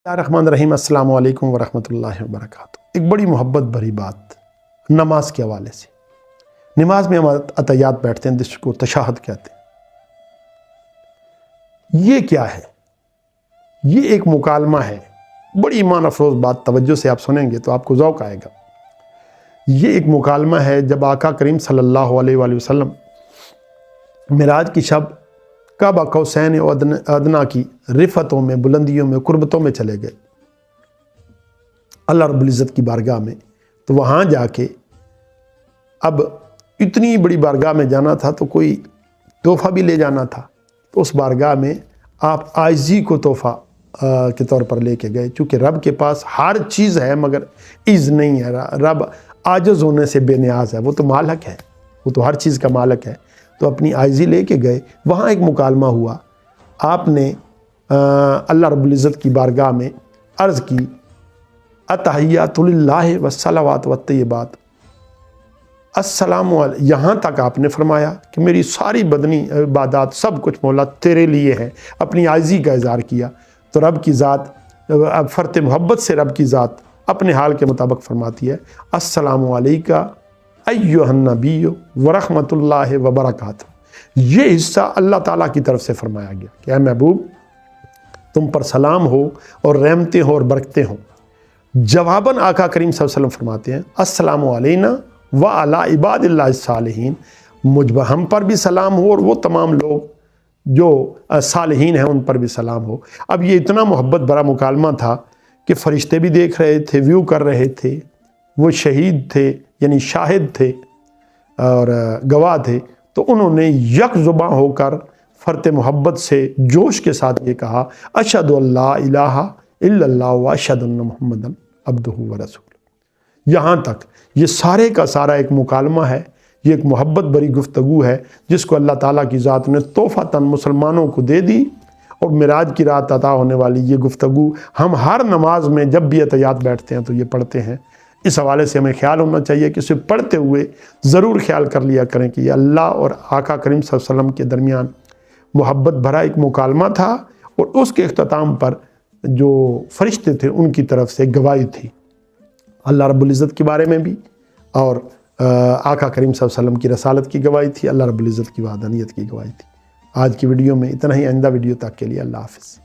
الرحمن الرحیم السلام علیکم ورحمۃ اللہ وبرکاتہ۔ ایک بڑی محبت بھری بات نماز کے حوالے سے۔ نماز میں ہم اتحیات بیٹھتے ہیں جس کو تشہد کہتے ہیں۔ یہ کیا ہے؟ یہ ایک مکالمہ ہے، بڑی ایمان افروز بات، توجہ سے آپ سنیں گے تو آپ کو ذوق آئے گا۔ یہ ایک مکالمہ ہے جب آقا کریم صلی اللہ علیہ وآلہ وسلم معراج کی شب کعبہ قوسین ادنیٰ کی رفتوں میں، بلندیوں میں، قربتوں میں چلے گئے اللہ رب العزت کی بارگاہ میں۔ تو وہاں جا کے اب اتنی بڑی بارگاہ میں جانا تھا تو کوئی تحفہ بھی لے جانا تھا، تو اس بارگاہ میں آپ عاجزی کو تحفہ کے طور پر لے کے گئے، چونکہ رب کے پاس ہر چیز ہے مگر عز نہیں ہے۔ رب عاجز ہونے سے بے نیاز ہے، وہ تو مالک ہے، وہ تو ہر چیز کا مالک ہے۔ تو اپنی عاجزی لے کے گئے، وہاں ایک مکالمہ ہوا۔ آپ نے اللہ رب العزت کی بارگاہ میں عرض کی التحیات للہ والصلوات والطیبات، السلام علیکم، یہاں تک آپ نے فرمایا کہ میری ساری بدنی عبادات سب کچھ مولا تیرے لیے ہے، اپنی عاجزی کا اظہار کیا۔ تو رب کی ذات فرط محبت سے رب کی ذات اپنے حال کے مطابق فرماتی ہے السلام علیکہ ایھا النبی ورحمۃ اللہ وبرکاتہ۔ یہ حصہ اللہ تعالیٰ کی طرف سے فرمایا گیا کہ اے محبوب تم پر سلام ہو اور رحمتیں ہوں اور برکتیں ہوں۔ جواباً آقا کریم صلی اللہ علیہ وسلم فرماتے ہیں السلام علینا وعلی عباد اللہ الصالحین، ہم پر بھی سلام ہو اور وہ تمام لوگ جو صالحین ہیں ان پر بھی سلام ہو۔ اب یہ اتنا محبت بھرا مکالمہ تھا کہ فرشتے بھی دیکھ رہے تھے، ویو کر رہے تھے، وہ شہید تھے یعنی شاہد تھے اور گواہ تھے، تو انہوں نے یک زباں ہو کر فرط محبت سے جوش کے ساتھ یہ کہا اشہد ان لا الہ الا اللہ واشہد ان محمدا عبدہ ورسولہ۔ یہاں تک یہ سارے کا سارا ایک مکالمہ ہے، یہ ایک محبت بھری گفتگو ہے جس کو اللہ تعالیٰ کی ذات نے تحفۃً مسلمانوں کو دے دی، اور معراج کی رات عطا ہونے والی یہ گفتگو ہم ہر نماز میں جب بھی اتحیات بیٹھتے ہیں تو یہ پڑھتے ہیں۔ اس حوالے سے ہمیں خیال ہونا چاہیے کہ اسے پڑھتے ہوئے ضرور خیال کر لیا کریں کہ یہ اللہ اور آقا کریم صلی اللہ علیہ وسلم کے درمیان محبت بھرا ایک مکالمہ تھا، اور اس کے اختتام پر جو فرشتے تھے ان کی طرف سے گواہی تھی اللہ رب العزت کے بارے میں بھی، اور آقا کریم صلی اللہ علیہ وسلم کی رسالت کی گواہی تھی، اللہ رب العزت کی وحدانیت کی گواہی تھی۔ آج کی ویڈیو میں اتنا ہی، آئندہ ویڈیو تک کے لیے اللہ حافظ۔